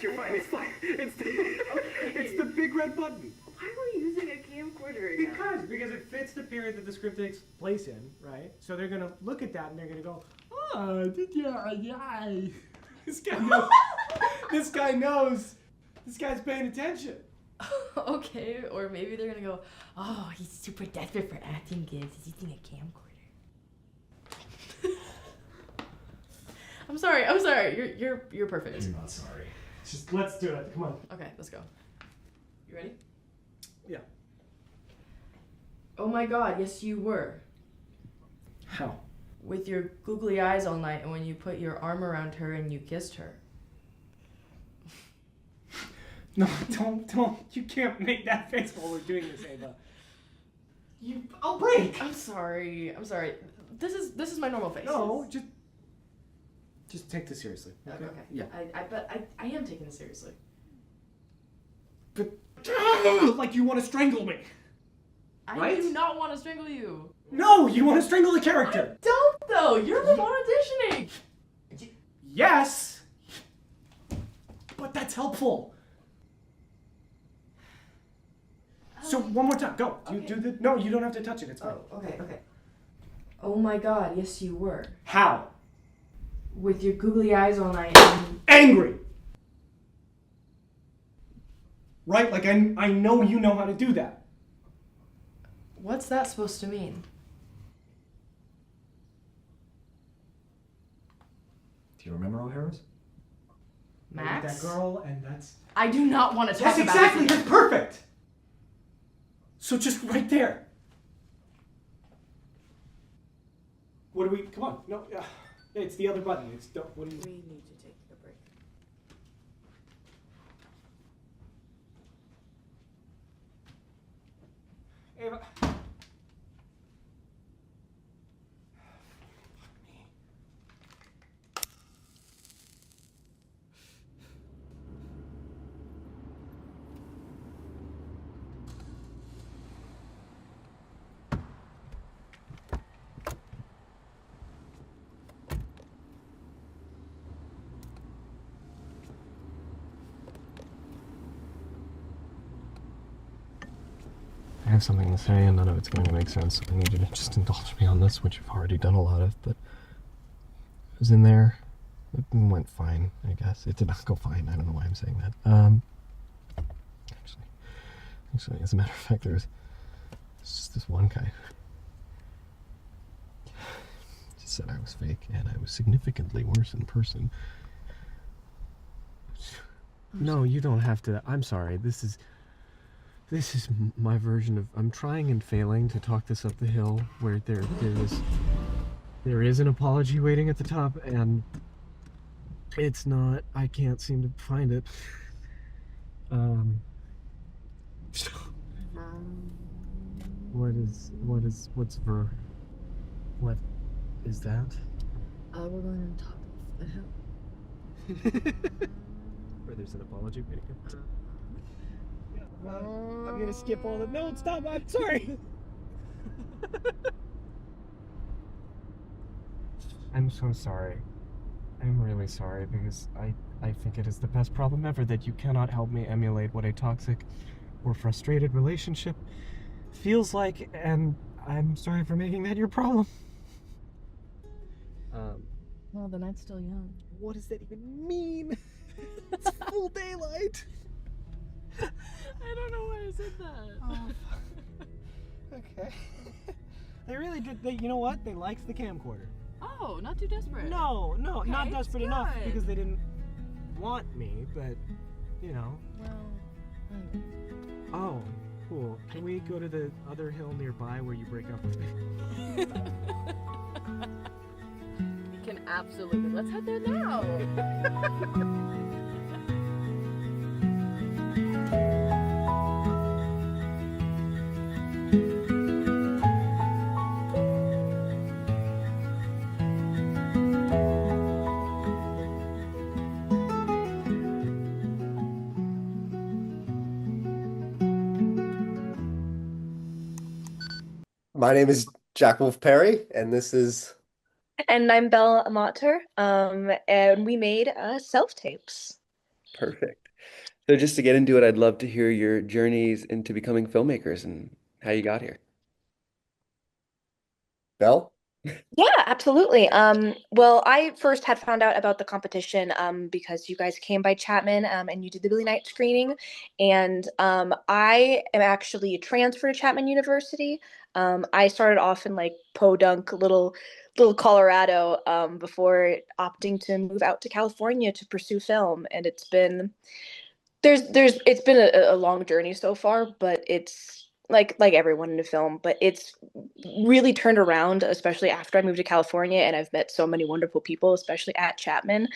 You're fine. It's fine. It's the big red button. Why are we using a camcorder again? Because it fits the period that the script takes place in, right? So they're gonna look at that and they're gonna go, oh, yeah. This guy knows. This guy knows. This guy's paying attention. Okay, or maybe they're gonna go, oh, he's super desperate for acting gigs. He's using a camcorder. I'm sorry. You're perfect. You're not sorry. Just let's do it. Come on. Okay, let's go. You ready? Yeah. Oh my god, yes you were. How? With your googly eyes all night and when you put your arm around her and you kissed her. No, don't. You can't make that face while we're doing this, Ava. I'll break. I'm sorry. This is my normal face. No, just take this seriously. Okay. Yeah. I am taking this seriously. But like you want to strangle me. Right? I do not want to strangle you. No, you want to strangle the character. I don't though. You're the one auditioning. Yes. But that's helpful. So one more time, go. Okay. Do the. No, you don't have to touch it. It's fine. Oh, okay. Oh my god, yes you were. How? With your googly eyes all night and... Angry. Right? Like I know you know how to do that. What's that supposed to mean? Do you remember O'Hara's? Max? That girl, and that's. I do not want to talk Yes, about exactly. it. That's perfect. So just right there. What do we? Come on. No, it's the other button. It's what do you? We need to take a break. Ava. I have something to say and none of it's going to make sense, so I need you to just indulge me on this, which you've already done a lot of, but I was in there. It went fine, I guess. It did not go fine. I don't know why I'm saying that. Actually, as a matter of fact, there's just this one guy who just said I was fake, and I was significantly worse in person. No, you don't have to. I'm sorry. This is my version of I'm trying and failing to talk this up the hill where there is an apology waiting at the top, and it's not. I can't seem to find it. What's what is that? We're going on top of the hill. Where there's an apology waiting. I'm gonna skip all the. No, stop! I'm sorry. I'm so sorry. I'm really sorry because I think it is the best problem ever that you cannot help me emulate what a toxic or frustrated relationship feels like, and I'm sorry for making that your problem. Well, the night's still young. What does that even mean? It's full daylight. I don't know why I said that. Oh, okay. They really did. You know what? They liked the camcorder. Oh, not too desperate. No, Okay, not desperate it's enough good. because they didn't want me, but you know. Well, Oh, cool. Can we go to the other hill nearby where you break up with me? we can absolutely. Let's head there now. My name is Jack Wolf Perry, and this is. And I'm Belle Motter, and we made self-tapes. Perfect. So just to get into it, I'd love to hear your journeys into becoming filmmakers and how you got here. Belle? Yeah, absolutely. Well, I first had found out about the competition because you guys came by Chapman and you did the Billy Knight screening, and I am actually transferred to Chapman University. I started off in like Podunk, little Colorado, before opting to move out to California to pursue film, and it's been a long journey so far, but it's like everyone in the film, but it's really turned around, especially after I moved to California and I've met so many wonderful people, especially at Chapman.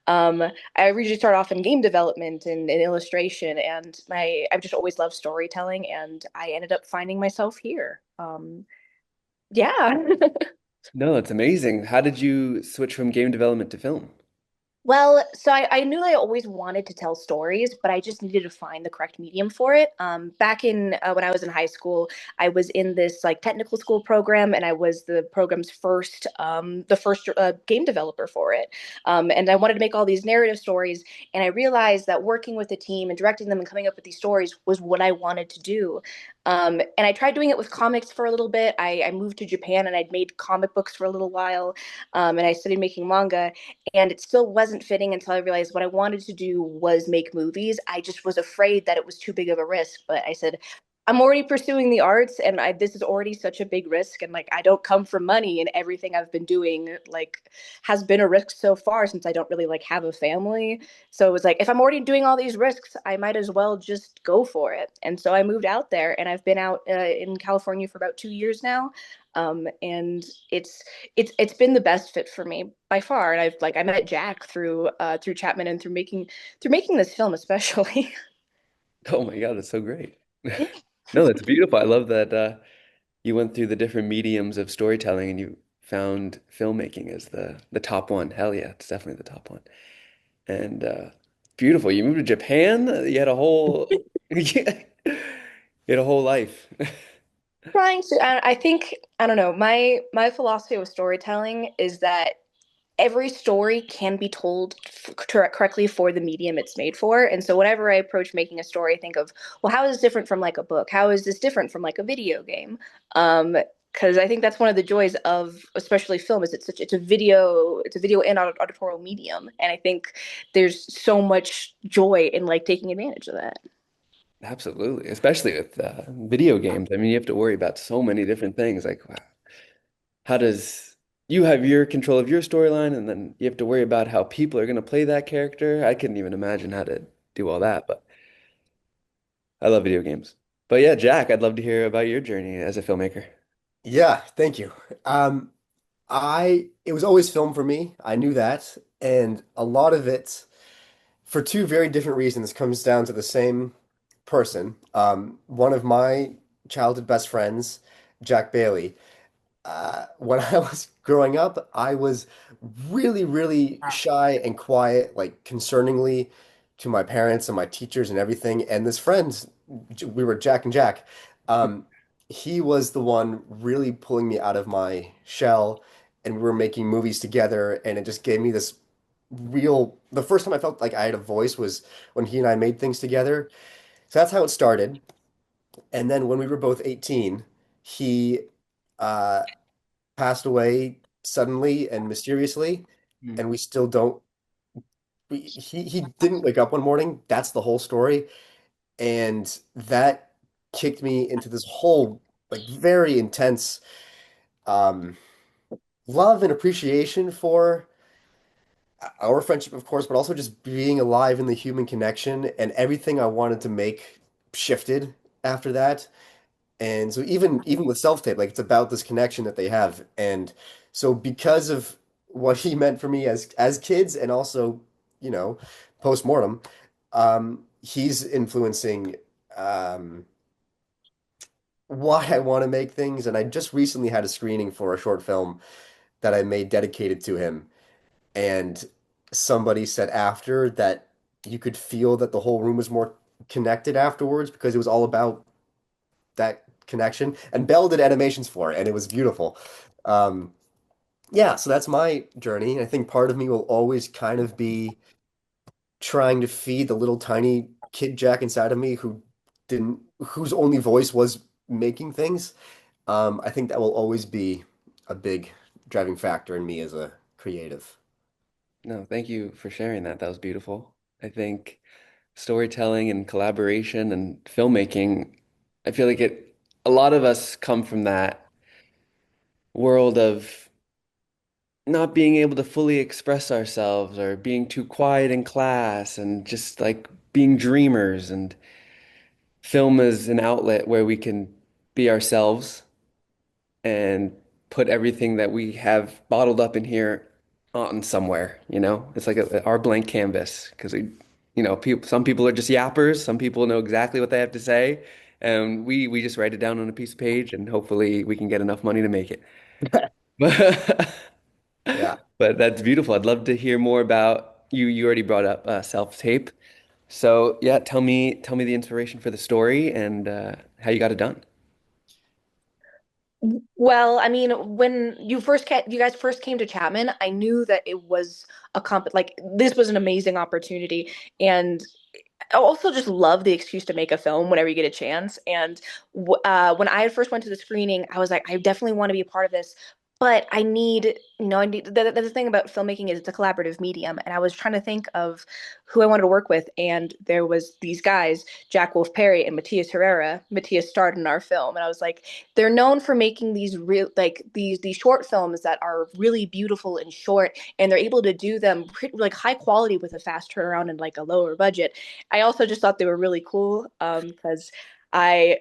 Um, I originally started off in game development and illustration, and I've just always loved storytelling, and I ended up finding myself here. Yeah. No, that's amazing. How did you switch from game development to film? Well, so I knew I always wanted to tell stories, but I just needed to find the correct medium for it. Back in when I was in high school, I was in this like technical school program, and I was the program's the first game developer for it. And I wanted to make all these narrative stories, and I realized that working with a team and directing them and coming up with these stories was what I wanted to do. And I tried doing it with comics for a little bit. I moved to Japan and I'd made comic books for a little while, and I studied making manga, and it still wasn't fitting until I realized what I wanted to do was make movies. I just was afraid that it was too big of a risk, but I said, I'm already pursuing the arts, and this is already such a big risk, and like I don't come from money, and everything I've been doing like has been a risk so far since I don't really like have a family. So it was like, if I'm already doing all these risks, I might as well just go for it. And so I moved out there, and I've been out in California for about 2 years now. And it's been the best fit for me by far. And I met Jack through Chapman and through making this film especially. Oh my God, that's so great. No, that's beautiful. I love that you went through the different mediums of storytelling and you found filmmaking as the top one. Hell yeah, it's definitely the top one. And beautiful. You moved to Japan? You had a whole you had a whole life. Trying to, I think, I don't know. My philosophy with storytelling is that every story can be told correctly for the medium it's made for. And so whenever I approach making a story, I think of, well, how is this different from like a book? How is this different from like a video game? Because I think that's one of the joys of especially film is it's a video and auditorial medium, and I think there's so much joy in like taking advantage of that. Absolutely, especially with video games. I mean, you have to worry about so many different things. Like, wow, how does you have your control of your storyline, and then you have to worry about how people are going to play that character. I couldn't even imagine how to do all that, but I love video games. But yeah, Jack, I'd love to hear about your journey as a filmmaker. Yeah, thank you. It was always film for me. I knew that. And a lot of it, for two very different reasons, comes down to the same person. One of my childhood best friends, Jack Bailey. When I was growing up, I was really, really shy and quiet, like concerningly to my parents and my teachers and everything. And this friend, we were Jack and Jack. Um, he was the one really pulling me out of my shell, and we were making movies together, and it just gave me this the first time I felt like I had a voice was when he and I made things together. So that's how it started. And then when we were both 18, he uh, passed away suddenly and mysteriously, Hmm. and we still don't. He didn't wake up one morning. That's the whole story, and that kicked me into this whole like very intense um, love and appreciation for our friendship, of course, but also just being alive in the human connection, and everything I wanted to make shifted after that. And so even with self-tape, like it's about this connection that they have. And so because of what he meant for me as kids and also, you know, post-mortem, he's influencing why I want to make things. And I just recently had a screening for a short film that I made dedicated to him. And somebody said after that you could feel that the whole room was more connected afterwards because it was all about that connection. And Belle did animations for it, and it was beautiful. Um, yeah, so that's my journey. I think part of me will always kind of be trying to feed the little tiny kid Jack inside of me who didn't, whose only voice was making things. I think that will always be a big driving factor in me as a creative. No, thank you for sharing that. That was beautiful. I think storytelling and collaboration and filmmaking, I feel like a lot of us come from that world of not being able to fully express ourselves or being too quiet in class and just like being dreamers. And film is an outlet where we can be ourselves and put everything that we have bottled up in here on somewhere, you know? It's like our blank canvas because people, some people are just yappers, some people know exactly what they have to say, and we just write it down on a piece of page and hopefully we can get enough money to make it. But Yeah. but that's beautiful. I'd love to hear more about you. You already brought up self-tape. So yeah, tell me the inspiration for the story and how you got it done. Well, I mean, when you guys first came to Chapman, I knew that it was like this was an amazing opportunity, and I also just love the excuse to make a film whenever you get a chance. And when I first went to the screening, I was like, I definitely want to be a part of this. But I need the thing about filmmaking is it's a collaborative medium. And I was trying to think of who I wanted to work with. And there was these guys, Jack Wolf Perry and Matias Herrera. Matias starred in our film. And I was like, they're known for making these real, like these short films that are really beautiful and short. And they're able to do them like high quality with a fast turnaround and like a lower budget. I also just thought they were really cool because I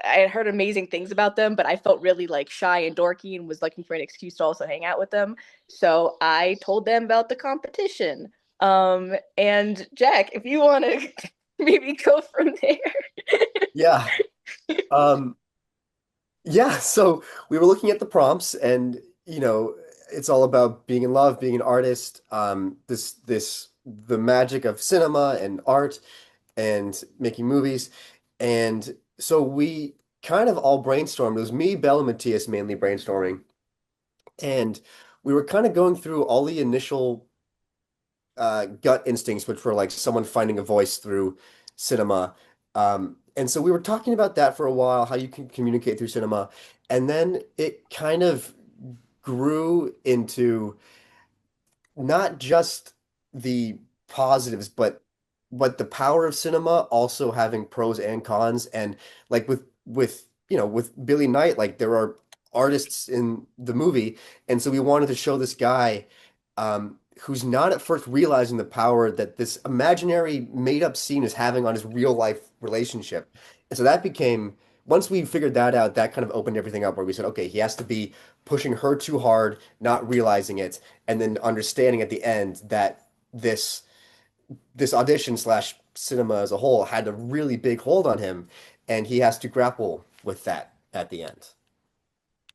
had heard amazing things about them, but I felt really like shy and dorky and was looking for an excuse to also hang out with them. So I told them about the competition. And Jack, if you want to maybe go from there. Yeah. Um, yeah. So we were looking at the prompts and, it's all about being in love, being an artist, the magic of cinema and art and making movies. And so we kind of all brainstormed. It was me, Belle, and Matthias mainly brainstorming. And we were kind of going through all the initial gut instincts, which were like someone finding a voice through cinema. And so we were talking about that for a while, how you can communicate through cinema. And then it kind of grew into not just the positives, but the power of cinema also having pros and cons. And like with Billy Knight, like there are artists in the movie, and so we wanted to show this guy who's not at first realizing the power that this imaginary made up scene is having on his real life relationship. And so that became once we figured that out, that kind of opened everything up where we said, okay, he has to be pushing her too hard, not realizing it, and then understanding at the end that this audition slash cinema as a whole had a really big hold on him, and he has to grapple with that at the end.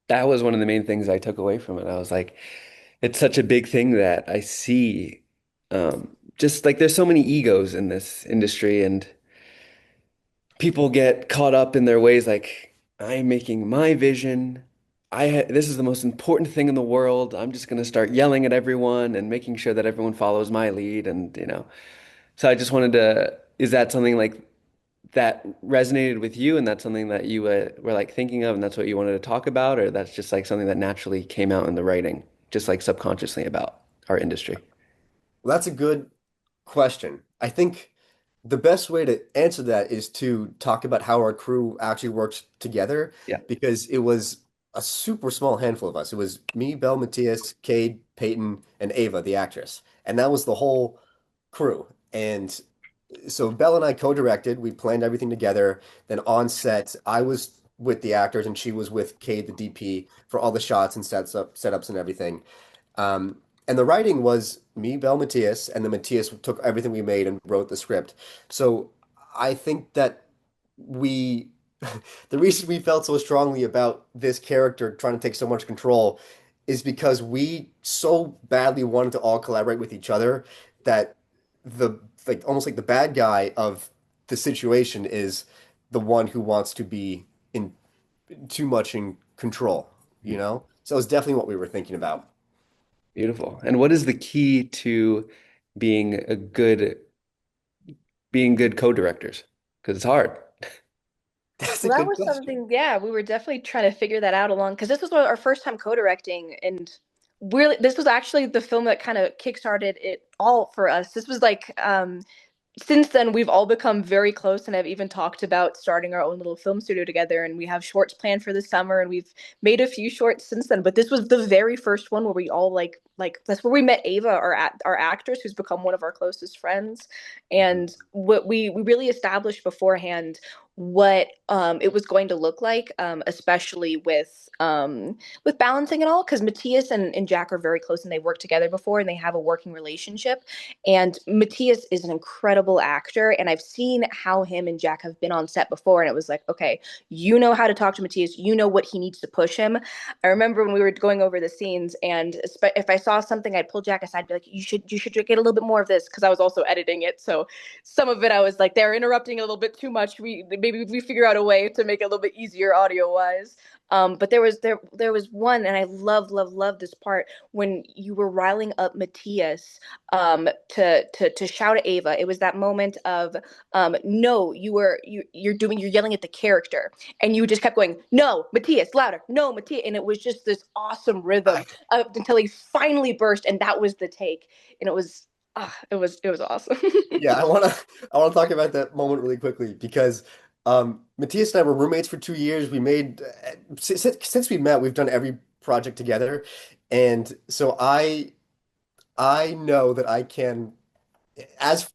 That was one of the main things I took away from it. I was like, it's such a big thing that I see. Just like there's so many egos in this industry, and people get caught up in their ways. Like, I'm making my vision. This is the most important thing in the world. I'm just going to start yelling at everyone and making sure that everyone follows my lead. And, so I just wanted to, is that something like that resonated with you, and that's something that you were like thinking of, and that's what you wanted to talk about, or that's just like something that naturally came out in the writing, just like subconsciously about our industry? Well, that's a good question. I think the best way to answer that is to talk about how our crew actually worked together Yeah. because it was a super small handful of us. It was me, Belle, Matthias, Cade, Peyton, and Ava, the actress. And that was the whole crew. And so Belle and I co-directed. We planned everything together. Then on set, I was with the actors and she was with Cade, the DP, for all the shots and setups and everything. And the writing was me, Belle, Matthias, and then Matthias took everything we made and wrote the script. So I think that we, the reason we felt so strongly about this character trying to take so much control is because we so badly wanted to all collaborate with each other that the like almost like the bad guy of the situation is the one who wants to be in too much in control, you know? So it's definitely what we were thinking about. Beautiful. And what is the key to being a good being good co-directors? Because it's hard. That's a Well, that good was question. something, yeah, we were definitely trying to figure that out along because this was our first time co-directing, and really, this was actually the film that kind of kickstarted it all for us. This was like, since then we've all become very close and have even talked about starting our own little film studio together, and we have shorts planned for the summer, and we've made a few shorts since then, but this was the very first one where we all like that's where we met Ava, our actress, who's become one of our closest friends. Mhm. And what we really established beforehand what it was going to look like, especially with balancing it all, because Matthias and Jack are very close and they worked together before and they have a working relationship. And Matthias is an incredible actor, and I've seen how him and Jack have been on set before, and it was like, okay, you know how to talk to Matthias, you know what he needs to push him. I remember when we were going over the scenes, and if I saw something, I'd pull Jack aside and be like, you should get a little bit more of this, because I was also editing it. So some of it I was like, they're interrupting a little bit too much. We maybe we figure out a way to make it a little bit easier audio wise. But there was one, and I love this part when you were riling up Matthias to shout at Ava. It was that moment of no, you're yelling at the character, and you just kept going, no, Matthias, louder, no, Matthias, and it was just this awesome rhythm I, until he finally burst, and that was the take, and it was awesome. yeah, I wanna talk about that moment really quickly because Matthias and I were roommates for 2 years. We made since we met, we've done every project together, and so I know that I can, as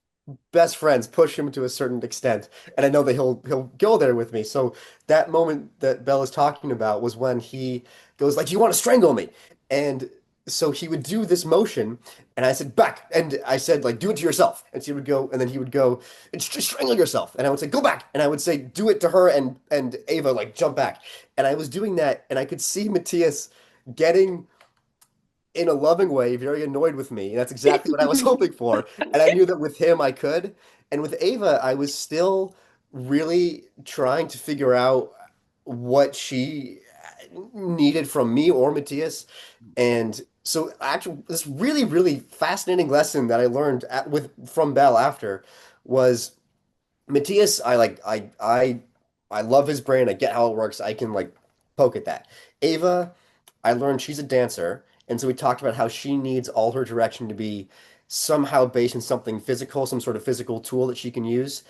best friends, push him to a certain extent, and I know that he'll go there with me. So that moment that Belle is talking about was when he goes like, "You want to strangle me?" And so he would do this motion, and I said, "Back," and I said like, "Do it to yourself," and she would go, and then he would go, "It's just strangle yourself," and I would say, "Go back," and I would say, "Do it to her," and Ava like jump back, and I was doing that, and I could see Matthias getting in a loving way, very annoyed with me. And that's exactly what I was hoping for. And I knew that with him I could. And with Ava, I was still really trying to figure out what she needed from me or Matthias. And so actually this really, really fascinating lesson that I learned with from Belle after was Matthias, I love his brain. I get how it works. I can like poke at that. Ava, I learned she's a dancer, and so we talked about how she needs all her direction to be somehow based in something physical, some sort of physical tool that she can use.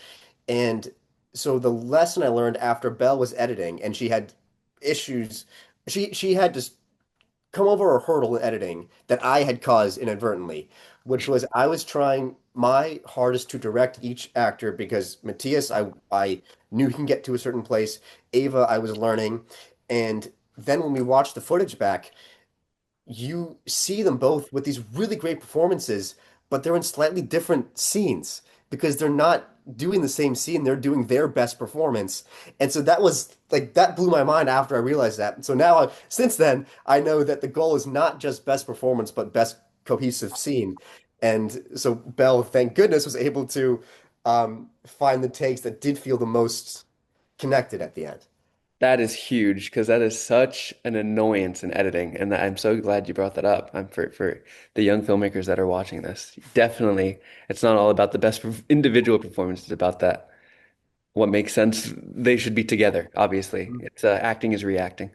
And so the lesson I learned after Belle was editing and she had issues, she had to come over a hurdle in editing that I had caused inadvertently, which was I was trying my hardest to direct each actor because Matthias, I knew he can get to a certain place. Ava, I was learning. And then when we watched the footage back, you see them both with these really great performances, but they're in slightly different scenes because they're not doing the same scene, they're doing their best performance. And so that was like that blew my mind after I realized that. So now since then, I know that the goal is not just best performance, but best cohesive scene. And so Belle, thank goodness, was able to find the takes that did feel the most connected at the end. That is huge because that is such an annoyance in editing, and I'm so glad you brought that up. I'm for the young filmmakers that are watching this. Definitely, it's not all about the best individual performance. It's about that what makes sense. They should be together. Obviously, it's acting is reacting,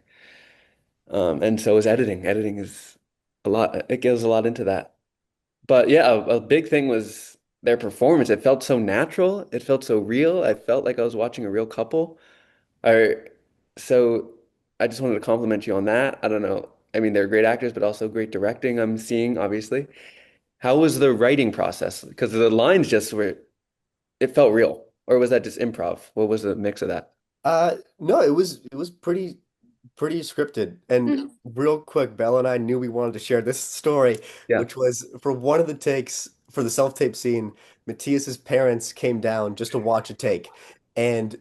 and so is editing. Editing is a lot. It goes a lot into that. But yeah, a big thing was their performance. It felt so natural. It felt so real. I felt like I was watching a real couple. Or so I just wanted to compliment you on that. I don't know. I mean, they're great actors, but also great directing I'm seeing, obviously. How was the writing process? Because the lines just were, it felt real. Or was that just improv? What was the mix of that? No, it was pretty scripted. And real quick, Belle and I knew we wanted to share this story, Yeah. which was for one of the takes for the self-tape scene, Matthias's parents came down just to watch a take. And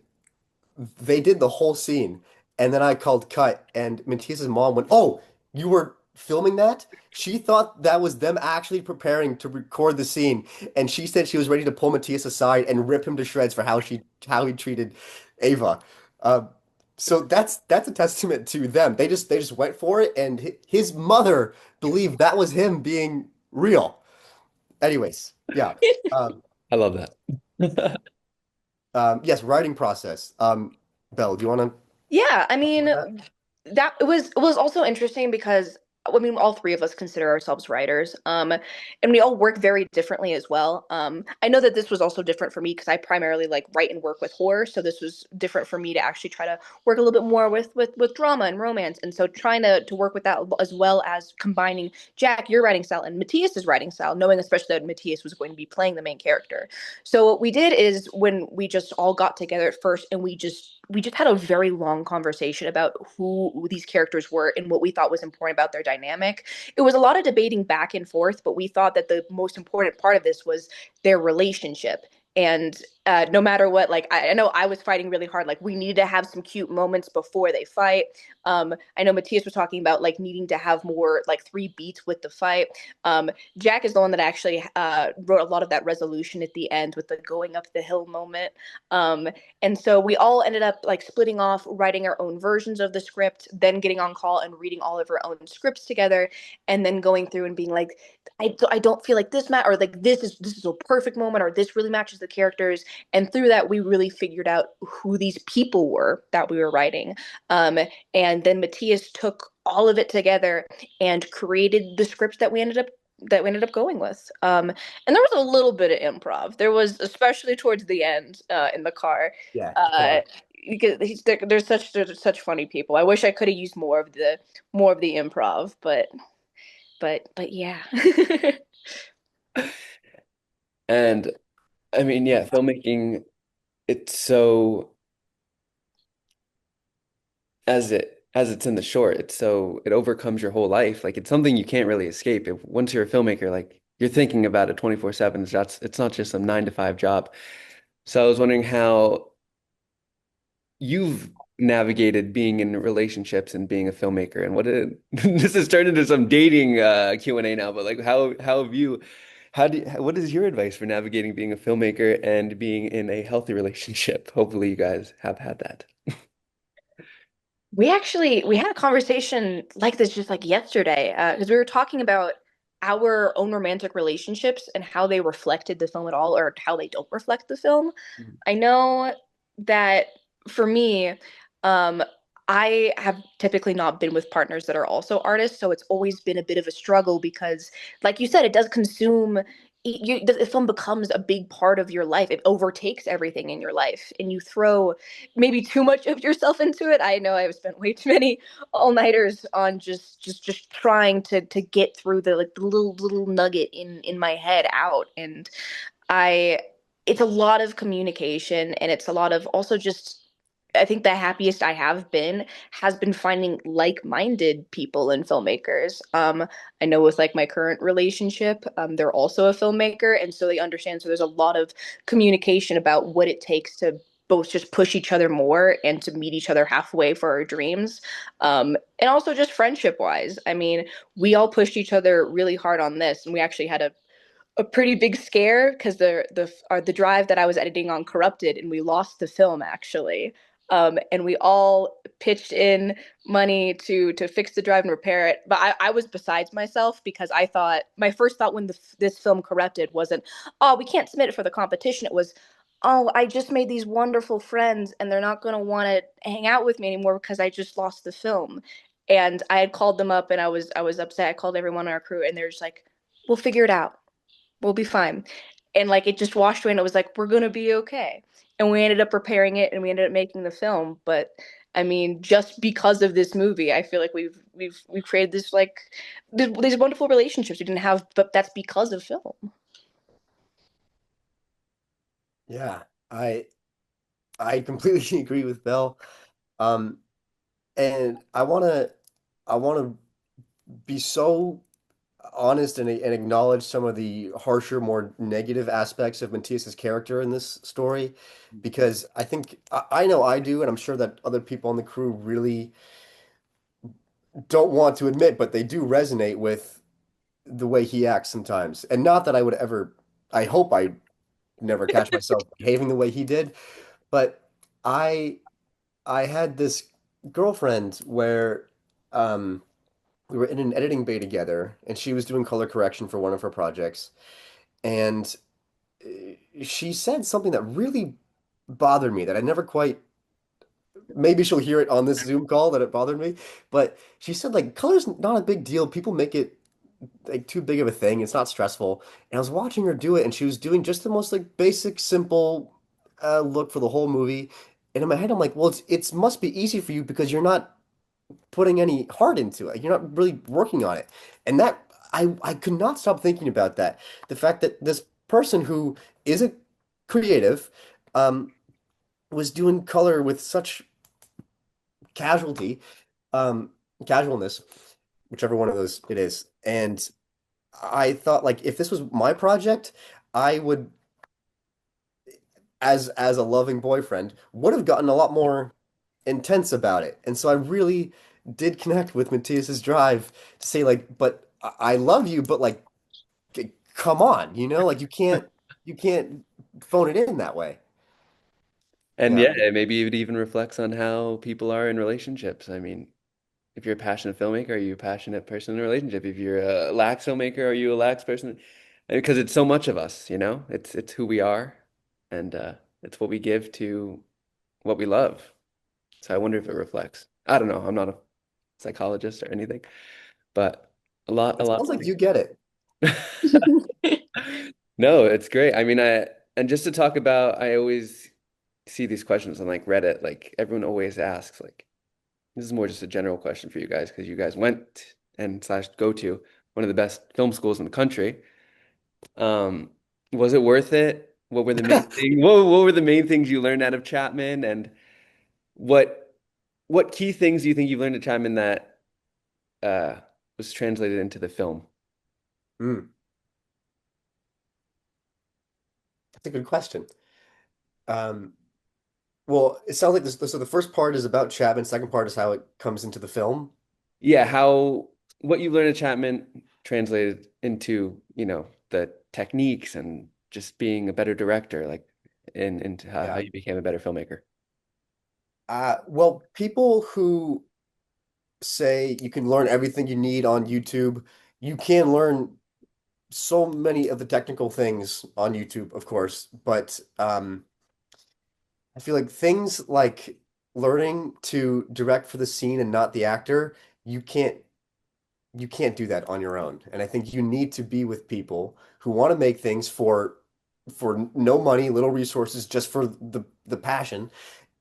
they did the whole scene, and then I called cut, and Matthias's mom went, "Oh, you were filming that?" She thought that was them actually preparing to record the scene, and she said she was ready to pull Matthias aside and rip him to shreds for how he treated Ava. Uh, so that's a testament to them. They just went for it, and his mother believed that was him being real. Anyways, yeah. Um, I love that. Yes, writing process. Belle, do you want to Yeah, I talk mean, about that? that it was also interesting because I mean all three of us consider ourselves writers, and we all work very differently as well. I know that this was also different for me because I primarily like write and work with horror, so this was different for me to actually try to work a little bit more with drama and romance, and so trying to work with that as well as combining Jack, your writing style, and Matthias's writing style, knowing especially that Matthias was going to be playing the main character. So what we did is when we just all got together at first and we just had a very long conversation about who these characters were and what we thought was important about their dynamic. It was a lot of debating back and forth, but we thought that the most important part of this was their relationship. And no matter what, like I know I was fighting really hard. Like we needed to have some cute moments before they fight. I know Matthias was talking about like needing to have more like three beats with the fight. Um, Jack is the one that actually wrote a lot of that resolution at the end with the going up the hill moment. Um, and so we all ended up like splitting off, writing our own versions of the script, then getting on call and reading all of our own scripts together, and then going through and being like, I don't feel like or like this is a perfect moment, or this really matches the characters. And through that, we really figured out who these people were that we were writing. And then Matthias took all of it together and created the script that we ended up going with. And there was a little bit of improv. There was, especially towards the end, in the car. Yeah, come Uh, on. because there's such funny people. I wish I could have used more of the improv, but yeah. And I mean, yeah, filmmaking, it's so as it's in the short, it's so it overcomes your whole life. Like it's something you can't really escape. Once you're a filmmaker, like you're thinking about it 24/7. It's not just some 9 to 5 job. So I was wondering how you've navigated being in relationships and being a filmmaker, and what did this has turned into some dating Q&A now, but like how have you what is your advice for navigating being a filmmaker and being in a healthy relationship? Hopefully you guys have had that. We had a conversation like this just like yesterday, because we were talking about our own romantic relationships and how they reflected the film at all, or how they don't reflect the film. I know that for me, um, I have typically not been with partners that are also artists, so it's always been a bit of a struggle because, like you said, it does consume. The film becomes a big part of your life. It overtakes everything in your life, and you throw maybe too much of yourself into it. I know I've spent way too many all-nighters on just trying to get through the like the little nugget in my head out. And I it's a lot of communication, and it's a lot of also just I think the happiest I have been has been finding like-minded people and filmmakers. I know with like my current relationship, they're also a filmmaker, and so they understand. So there's a lot of communication about what it takes to both just push each other more and to meet each other halfway for our dreams. And also just friendship wise. I mean, we all pushed each other really hard on this, and we actually had a pretty big scare because the drive that I was editing on corrupted and we lost the film actually. And we all pitched in money to fix the drive and repair it. But I was besides myself because I thought my first thought when this film corrupted wasn't, oh, we can't submit it for the competition. It was, oh, I just made these wonderful friends and they're not going to want to hang out with me anymore because I just lost the film. And I had called them up and I was upset. I called everyone on our crew and they're just like, we'll figure it out, we'll be fine. And like it just washed away and it was like, we're gonna be okay. And we ended up repairing it and we ended up making the film. But I mean, just because of this movie, I feel like we've created this like these wonderful relationships we didn't have, but that's because of film. Yeah, I completely agree with Belle. Um, and I wanna be so honest and acknowledge some of the harsher, more negative aspects of Matthias's character in this story, because I think I know I do, and I'm sure that other people on the crew really don't want to admit, but they do resonate with the way he acts sometimes. And not that I would ever, I hope I never catch myself behaving the way he did, but I I had this girlfriend where um we were in an editing bay together and she was doing color correction for one of her projects and she said something that really bothered me, that I never quite, maybe she'll hear it on this Zoom call that it bothered me, but she said like color's not a big deal. People make it like too big of a thing. It's not stressful. And I was watching her do it, and she was doing just the most like basic, simple look for the whole movie. And in my head, I'm like, well, it's must be easy for you because you're not putting any heart into it. You're not really working on it. And that I could not stop thinking about that. The fact that this person who is a creative um, was doing color with such casualty, um, casualness, whichever one of those it is. And I thought like if this was my project, I would, as a loving boyfriend, would have gotten a lot more intense about it. And so I really did connect with Matthias's drive to say like, but I love you, but like, come on, like you can't phone it in that way. And Yeah. yeah, maybe it even reflects on how people are in relationships. I mean, if you're a passionate filmmaker, are you a passionate person in a relationship? If you're a lax filmmaker, are you a lax person? Because it's so much of us, it's who we are, and it's what we give to what we love. So I wonder if it reflects. I don't know. I'm not a psychologist or anything, but a It lot. sounds like you get it. No, it's great. I mean, and just to talk about, I always see these questions on like Reddit, like everyone always asks, like, this is more just a general question for you guys because you guys went and slash go to one of the best film schools in the country. Um, was it worth it? What were the main thing? What were the main things you learned out of Chapman, and what what key things do you think you've learned at Chapman that uh, was translated into the film? Mm, that's a good question. Um, well, it sounds like this. So the first part is about Chapman. Second part is how it comes into the film. Yeah, how what you learned at Chapman translated into, the techniques and just being a better director, like into how Yeah. you became a better filmmaker. Well, people who say you can learn everything you need on YouTube, you can learn so many of the technical things on YouTube, of course, but I feel like things like learning to direct for the scene and not the actor, you can't you can't do that on your own. And I think you need to be with people who want to make things for no money, little resources, just for the passion.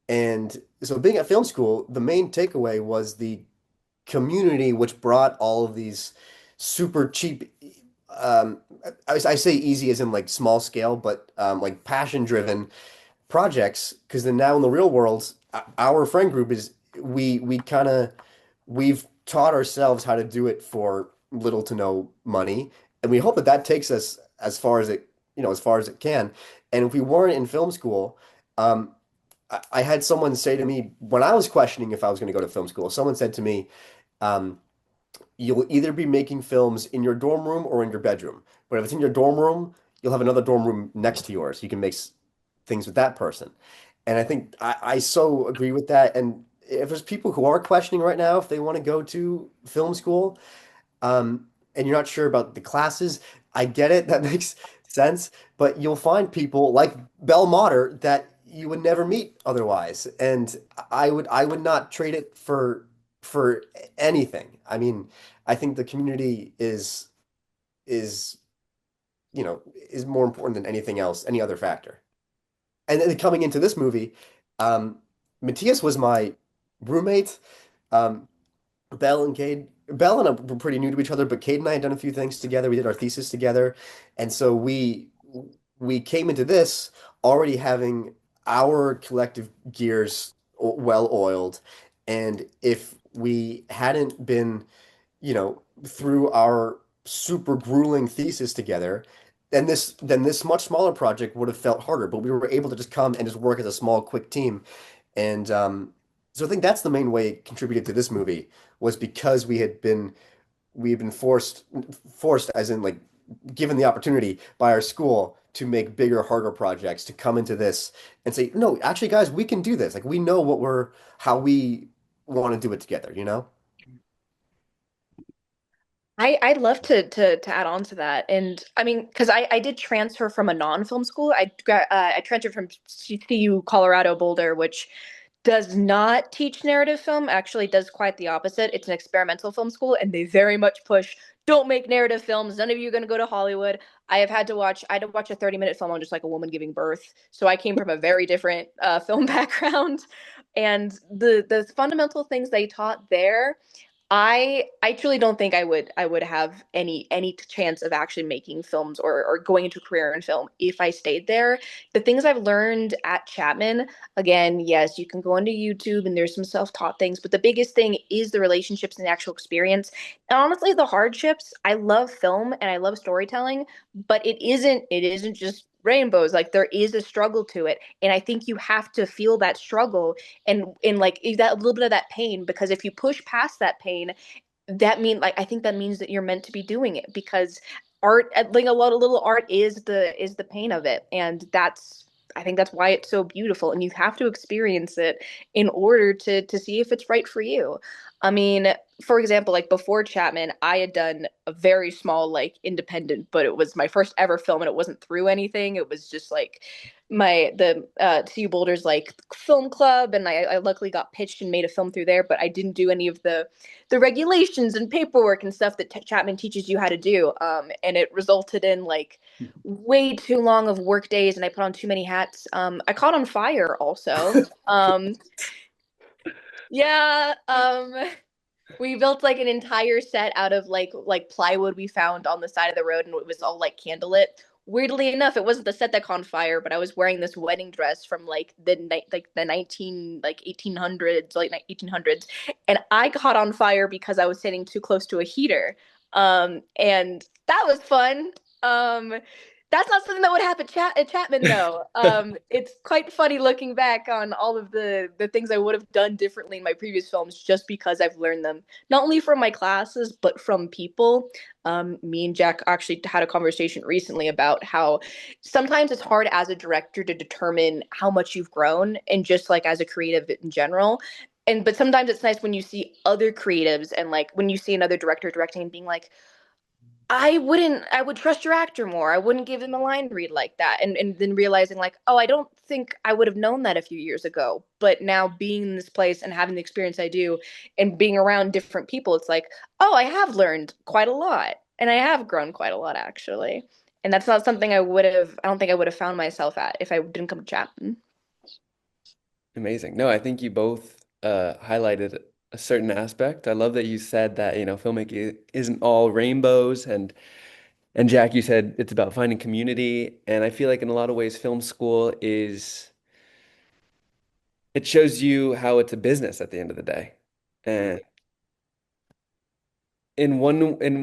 And so being at film school, the main takeaway was the community which brought all of these super cheap um I say easy as in like small scale, but like passion driven projects, because then now in the real world, our friend group is we kind of we've taught ourselves how to do it for little to no money, and we hope that that takes us as far as as far as it can. And if we weren't in film school, I had someone say to me when I was questioning if I was going to go to film school, someone said to me, um, you'll either be making films in your dorm room or in your bedroom. But if it's in your dorm room, you'll have another dorm room next to yours. You can make things with that person. And I think I so agree with that. And if there's people who are questioning right now if they want to go to film school, and you're not sure about the classes, I get it. That makes sense. But you'll find people like Belle Motter that you would never meet otherwise. And I would not trade it for anything. I mean, I think the community is is more important than anything else, any other factor. And then coming into this movie, um, Matthias was my roommate. Um, Belle and I were pretty new to each other, but Cade and I had done a few things together. We did our thesis together, and so we came into this already having our collective gears well oiled. And if we hadn't been through our super grueling thesis together, then this much smaller project would have felt harder. But we were able to just come and just work as a small, quick team. And so I think that's the main way it contributed to this movie was because we had been forced as in like given the opportunity by our school to make bigger, harder projects to come into this and say, no, actually, guys, we can do this. Like we know how we want to do it together, you know? I'd love to add on to that, and I mean, because I did transfer from a non-film school. I transferred from CU Colorado Boulder, which does not teach narrative film. Actually, does quite the opposite. It's an experimental film school, and they very much push don't make narrative films. None of you are going to go to Hollywood. I had to watch a 30-minute film on just like a woman giving birth. So I came from a very different film background, and the fundamental things they taught there I truly don't think I would have any chance of actually making films or going into a career in film if I stayed there. The things I've learned at Chapman, again, yes, you can go onto YouTube and there's some self-taught things, but the biggest thing is the relationships and the actual experience. And honestly, the hardships, I love film and I love storytelling, but it isn't just rainbows. Like there is a struggle to it. And I think you have to feel that struggle and like that a little bit of that pain because if you push past that pain I think that means that you're meant to be doing it because art like a lot of little art is the pain of it and that's I think that's why it's so beautiful and you have to experience it in order to see if it's right for you. I mean, for example, like before Chapman, I had done a very small like independent, but it was my first ever film and it wasn't through anything. It was just like the CU Boulder's like film club and I luckily got pitched and made a film through there, but I didn't do any of the regulations and paperwork and stuff that Chapman teaches you how to do. And it resulted in like way too long of work days and I put on too many hats. I caught on fire also. Um, yeah. We built like an entire set out of like plywood we found on the side of the road and it was all like candlelit. Weirdly enough, it wasn't the set that caught on fire, but I was wearing this wedding dress from like the 19 like 1800s, late 1800s, and I caught on fire because I was sitting too close to a heater. And that was fun. That's not something that would happen at Chapman though. It's quite funny looking back on all of the things I would have done differently in my previous films just because I've learned them not only from my classes but from people. Me and Jack actually had a conversation recently about how sometimes it's hard as a director to determine how much you've grown and just like as a creative in general. And but sometimes it's nice when you see other creatives and like when you see another director directing and being like, I would trust your actor more. I wouldn't give him a line read like that. And then realizing like, oh, I don't think I would have known that a few years ago. But now being in this place and having the experience I do and being around different people, it's like, oh, I have learned quite a lot. And I have grown quite a lot actually. And that's not something I don't think I would have found myself at if I didn't come to Chapman. Amazing. No, I think you both highlighted a certain aspect. I love that you said that, filmmaking isn't all rainbows and Jack, you said it's about finding community. And I feel like in a lot of ways, film school it shows you how it's a business at the end of the day. And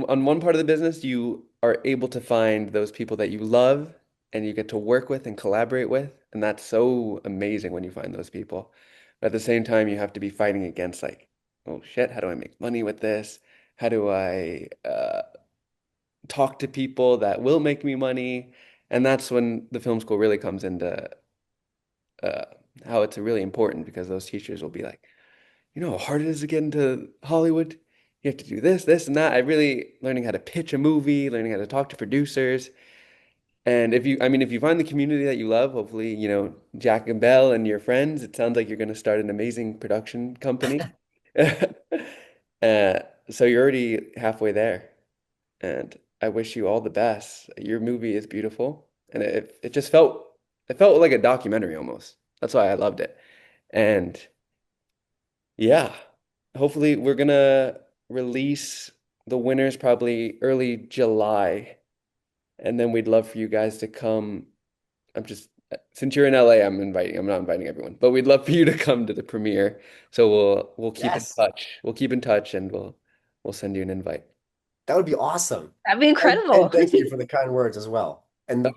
on one part of the business, you are able to find those people that you love and you get to work with and collaborate with. And that's so amazing when you find those people. But at the same time, you have to be fighting against like, oh shit, how do I make money with this? How do I talk to people that will make me money? And that's when the film school really comes into uh, how it's really important because those teachers will be like, how hard it is to get into Hollywood. You have to do this, this, and that. I really learning how to pitch a movie, learning how to talk to producers. And if you find the community that you love, hopefully, Jack and Belle and your friends, it sounds like you're going to start an amazing production company. Uh, so you're already halfway there. And I wish you all the best. Your movie is beautiful. And it felt like a documentary almost. That's why I loved it. And yeah, hopefully we're gonna release the winners probably early July, and then we'd love for you guys to come. Since you're in LA, I'm not inviting everyone, but we'd love for you to come to the premiere. So we'll keep in Yes, touch. We'll keep in touch, and we'll send you an invite. that would be awesome. That'd be And incredible. thank you for the kind words as well. And the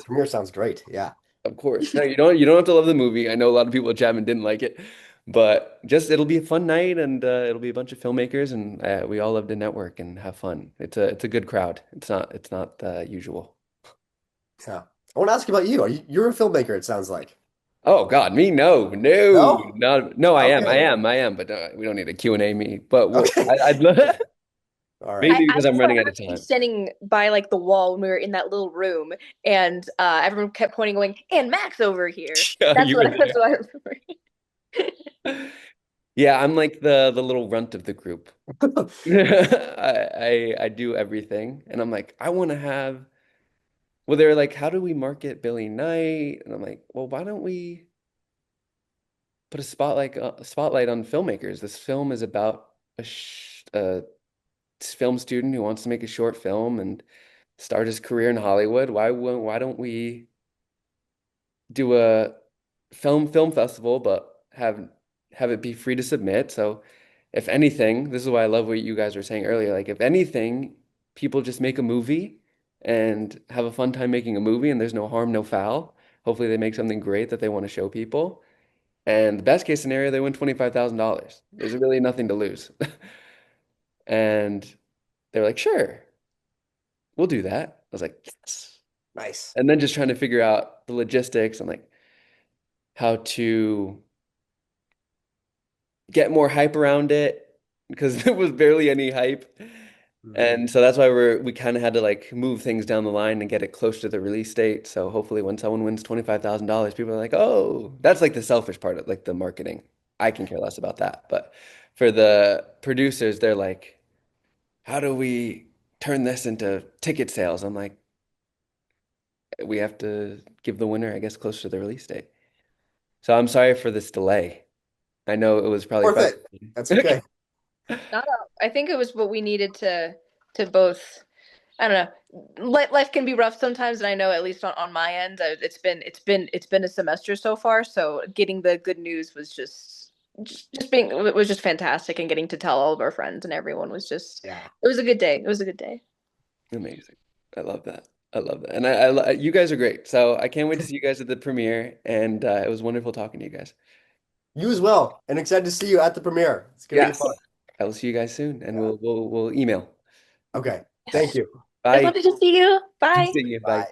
premiere sounds great. Yeah. Of course. No, you don't have to love the movie. I know a lot of people at Chapman didn't like it, but just it'll be a fun night and it'll be a bunch of filmmakers and we all love to network and have fun. It's a good crowd. It's not usual. Yeah. I want to ask you about you. You're a filmmaker, it sounds like. Oh God, me no, no, No? not no. I am, I Okay. am, I am. But we don't need a Q&A me. But Okay. I'd love. All right. Mainly I because I'm remember running out of actually time. standing by like the wall when we were in that little room, and everyone kept pointing, going, "And Max over here." Yeah, That's you what were that's what I remember. Yeah, I'm like the little runt of the group. I do everything, and I'm like, I want to have. Well, they're like, how do we market Billy Knight? And I'm like, well, why don't we put a spotlight on filmmakers? This film is about a film student who wants to make a short film and start his career in Hollywood. Why don't we do a film festival, but have it be free to submit? So if anything, this is why I love what you guys were saying earlier. Like if anything, people just make a movie and have a fun time making a movie, and there's no harm, no foul. Hopefully they make something great that they want to show people. And the best case scenario, they win $25,000. There's really nothing to lose. And they're like, sure, we'll do that. I was like, yes. Nice. And then just trying to figure out the logistics and like how to get more hype around it because there was barely any hype. And so that's why we kind of had to like move things down the line and get it close to the release date. So hopefully when someone wins $25,000, people are like, "Oh, that's like the selfish part of like the marketing. I can care less about that." But for the producers, they're like, "How do we turn this into ticket sales?" I'm like, "We have to give the winner, I guess, close to the release date." So I'm sorry for this delay. I know it was probably Worth it. frustrating. That's okay. Not I think it was what we needed to both. I don't know. Life can be rough sometimes, and I know at least on my end, it's been a semester so far. So getting the good news was just being it was just fantastic, and getting to tell all of our friends and everyone was just Yeah. it was a good day. It was a good day. Amazing. I love that. I love that. And you guys are great. So I can't wait to see you guys at the premiere. And it was wonderful talking to you guys. You as well. And excited to see you at the premiere. It's gonna be Yes. fun. I will see you guys soon and Yeah. we'll email. Okay. Thank you. It's Bye. lovely to see you. Good Bye. seeing you. Bye. Bye.